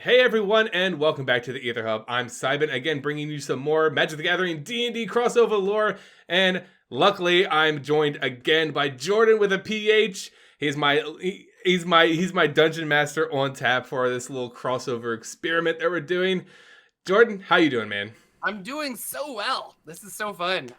Hey everyone, and welcome back to the Ether Hub. I'm Simon, again bringing you some more Magic the Gathering D&D crossover lore, and luckily I'm joined again by Jordan with a PH. He's my dungeon master on tap for this little crossover experiment that we're doing. Jordan, how you doing, man? I'm doing so well. This is so fun.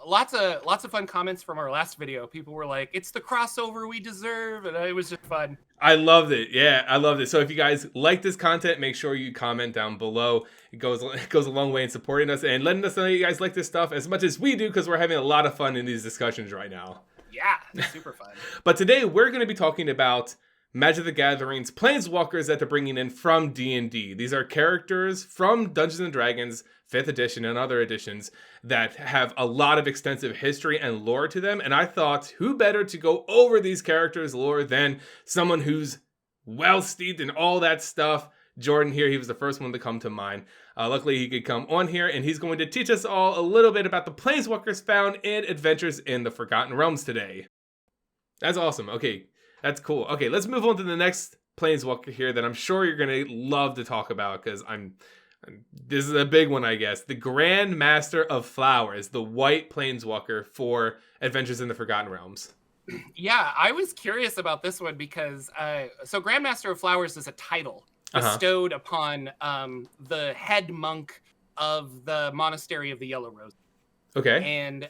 Lots of fun comments from our last video. People were like, "It's the crossover we deserve," and it was just fun. I loved it. Yeah, I loved it. So if you guys like this content, make sure you comment down below. It goes a long way in supporting us and letting us know you guys like this stuff as much as we do, because we're having a lot of fun in these discussions right now. Yeah, it's super fun. But today we're going to be talking about Magic the Gathering's Planeswalkers that they're bringing in from D&D. These are characters from Dungeons & Dragons 5th edition and other editions that have a lot of extensive history and lore to them. And I thought, who better to go over these characters' lore than someone who's well steeped in all that stuff? Jordan here, he was the first one to come to mind. Luckily, he could come on here, and he's going to teach us all a little bit about the Planeswalkers found in Adventures in the Forgotten Realms today. That's awesome. Okay, that's cool. Okay, let's move on to the next Planeswalker here that I'm sure you're going to love to talk about, because this is a big one, I guess. The Grandmaster of Flowers, the white Planeswalker for Adventures in the Forgotten Realms. Yeah, I was curious about this one because so Grandmaster of Flowers is a title bestowed upon the head monk of the Monastery of the Yellow Rose. Okay. And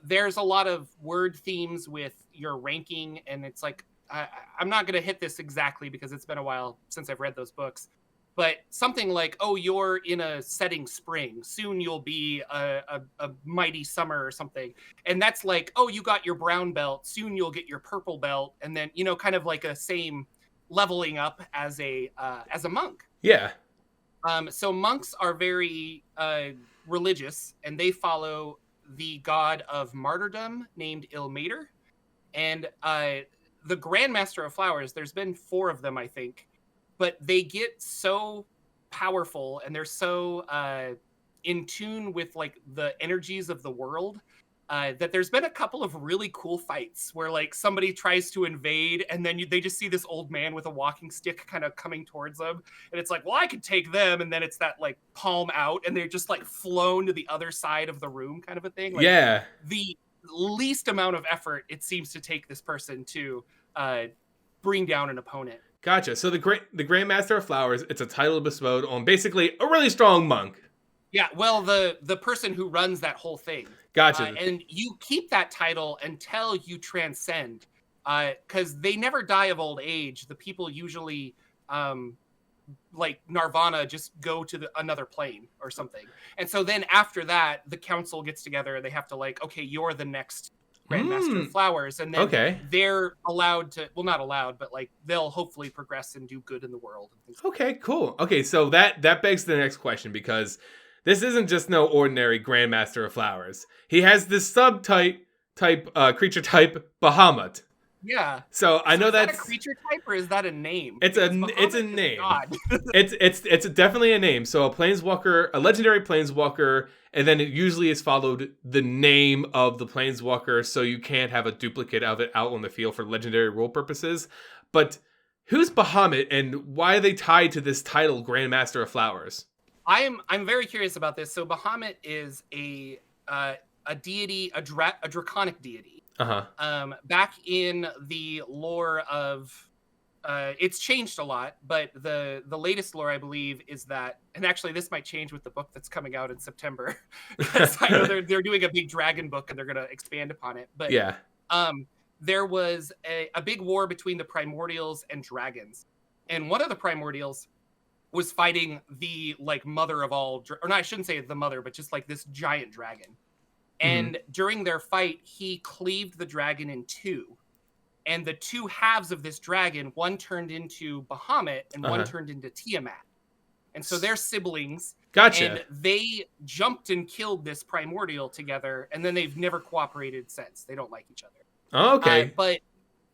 there's a lot of word themes with your ranking, and it's like I'm not going to hit this exactly because it's been a while since I've read those books. But something like, oh, you're in a setting spring. Soon you'll be a mighty summer or something. And that's like, oh, you got your brown belt. Soon you'll get your purple belt. And then, kind of like a same leveling up as a monk. Yeah. So monks are very religious, and they follow the god of martyrdom named Ilmater. And the Grandmaster of Flowers, there's been 4 of them, I think. But they get so powerful, and they're so in tune with like the energies of the world that there's been a couple of really cool fights where like somebody tries to invade, and then they just see this old man with a walking stick kind of coming towards them, and it's like, well, I could take them, and then it's that like palm out, and they're just like flown to the other side of the room, kind of a thing. Like, yeah. The least amount of effort it seems to take this person to bring down an opponent. Gotcha. So the Grandmaster of Flowers, it's a title bestowed on basically a really strong monk. Yeah, well, the person who runs that whole thing. Gotcha. And you keep that title until you transcend, because they never die of old age. The people usually, like Nirvana, just go to another plane or something. And so then after that, the council gets together and they have to like, okay, you're the next Grandmaster of Flowers, and then they're allowed to, well, not allowed, but like they'll hopefully progress and do good in the world. Okay, cool. Okay, so that begs the next question, because this isn't just no ordinary Grandmaster of Flowers. He has this subtype creature type Bahamut. Yeah. So I know that's a creature type, or is that a name? It's a name. it's definitely a name. So a planeswalker, a legendary planeswalker, and then it usually is followed the name of the planeswalker, so you can't have a duplicate of it out on the field for legendary rule purposes. But who's Bahamut, and why are they tied to this title, Grandmaster of Flowers? I'm very curious about this. So Bahamut is a deity, a draconic deity. Back in the lore of, it's changed a lot, but the latest lore, I believe, is that, and actually this might change with the book that's coming out in September, because I know they're doing a big dragon book and they're going to expand upon it. But yeah, there was a big war between the primordials and dragons, and one of the primordials was fighting the like mother of all, or no, I shouldn't say the mother, but just like this giant dragon. And during their fight, he cleaved the dragon in 2. And the 2 halves of this dragon, one turned into Bahamut and one turned into Tiamat. And so they're siblings. Gotcha. And they jumped and killed this primordial together, and then they've never cooperated since. They don't like each other. Oh, okay. But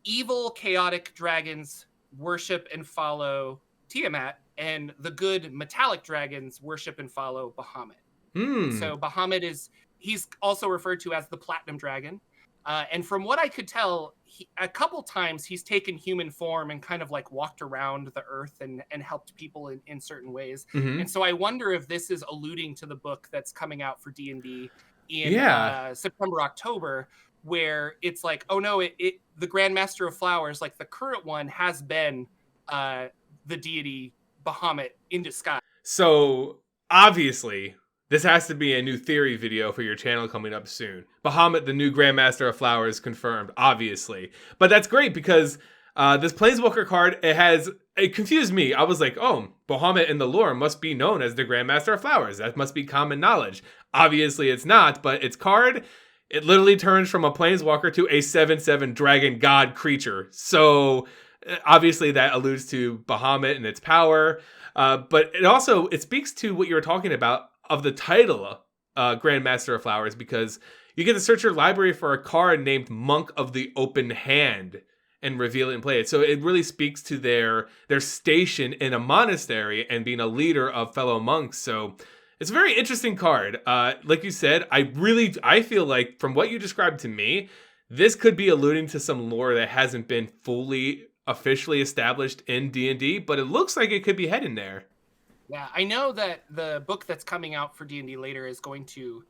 evil, chaotic dragons worship and follow Tiamat, and the good metallic dragons worship and follow Bahamut. So Bahamut he's also referred to as the Platinum Dragon. And from what I could tell, a couple times he's taken human form and kind of like walked around the earth and helped people in certain ways. Mm-hmm. And so I wonder if this is alluding to the book that's coming out for D&D in September, October, where it's like, oh no, the Grandmaster of Flowers, like the current one, has been the deity Bahamut in disguise. So obviously, this has to be a new theory video for your channel coming up soon. Bahamut, the new Grandmaster of Flowers, confirmed, obviously. But that's great because this Planeswalker card, it confused me. I was like, oh, Bahamut in the lore must be known as the Grandmaster of Flowers. That must be common knowledge. Obviously, it's not, but its card, it literally turns from a Planeswalker to a 7/7 dragon god creature. So obviously that alludes to Bahamut and its power. But it speaks to what you were talking about of the title Grandmaster of Flowers, because you get to search your library for a card named Monk of the Open Hand and reveal it and play it. So it really speaks to their station in a monastery and being a leader of fellow monks. So it's a very interesting card. Like you said, I feel like from what you described to me, this could be alluding to some lore that hasn't been fully officially established in D&D, but it looks like it could be heading there. Yeah, I know that the book that's coming out for D&D later is going to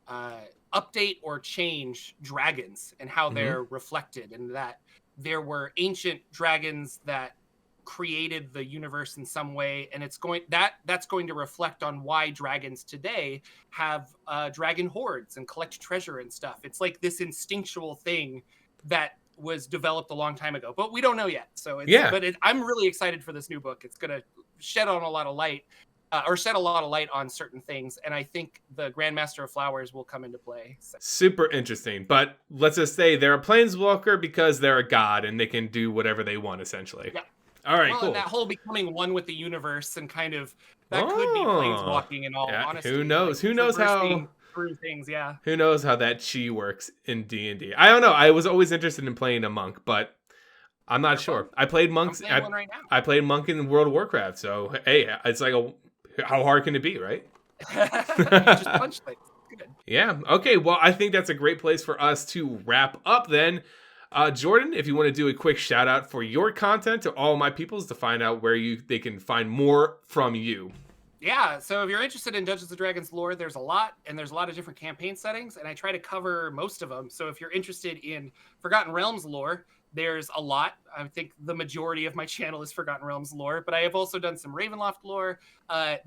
update or change dragons and how they're reflected, and that there were ancient dragons that created the universe in some way, and that's going to reflect on why dragons today have dragon hordes and collect treasure and stuff. It's like this instinctual thing that was developed a long time ago, but we don't know yet. So I'm really excited for this new book. It's going to shed a lot of light on certain things, and I think the Grandmaster of Flowers will come into play. So. Super interesting, but let's just say they're a Planeswalker because they're a god and they can do whatever they want, essentially. Yeah. All right, cool. And that whole becoming one with the universe and kind of that could be planeswalking in all honesty. Who knows? Like, who knows how through things? Yeah. Who knows how that chi works in D&D? I don't know. I was always interested in playing a monk, but I'm not sure. I played monks. I played monk in World of Warcraft. So hey, it's like how hard can it be, right? Just punch things. Good. Yeah. Okay. Well, I think that's a great place for us to wrap up then. Jordan, if you want to do a quick shout out for your content to all my peoples to find out where they can find more from you. Yeah, so if you're interested in Dungeons & Dragons lore, there's a lot of different campaign settings, and I try to cover most of them. So if you're interested in Forgotten Realms lore, there's a lot. I think the majority of my channel is Forgotten Realms lore, but I have also done some Ravenloft lore.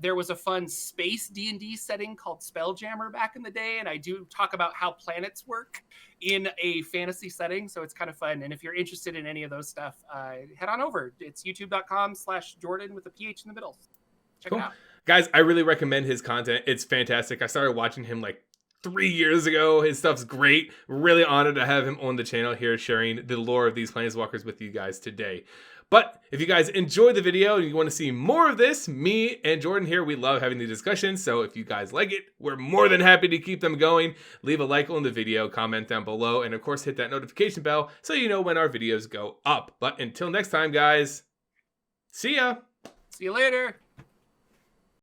There was a fun space D&D setting called Spelljammer back in the day, and I do talk about how planets work in a fantasy setting, so it's kind of fun. And if you're interested in any of those stuff, head on over. It's youtube.com/Jordan with a PH in the middle. Check it out. Guys, I really recommend his content. It's fantastic. I started watching him like 3 years ago. His stuff's great. Really honored to have him on the channel here sharing the lore of these Planeswalkers with you guys today. But if you guys enjoyed the video and you want to see more of this, me and Jordan here, we love having the discussions. So if you guys like it, we're more than happy to keep them going. Leave a like on the video, comment down below, and of course hit that notification bell so you know when our videos go up. But until next time, guys, see ya. See you later.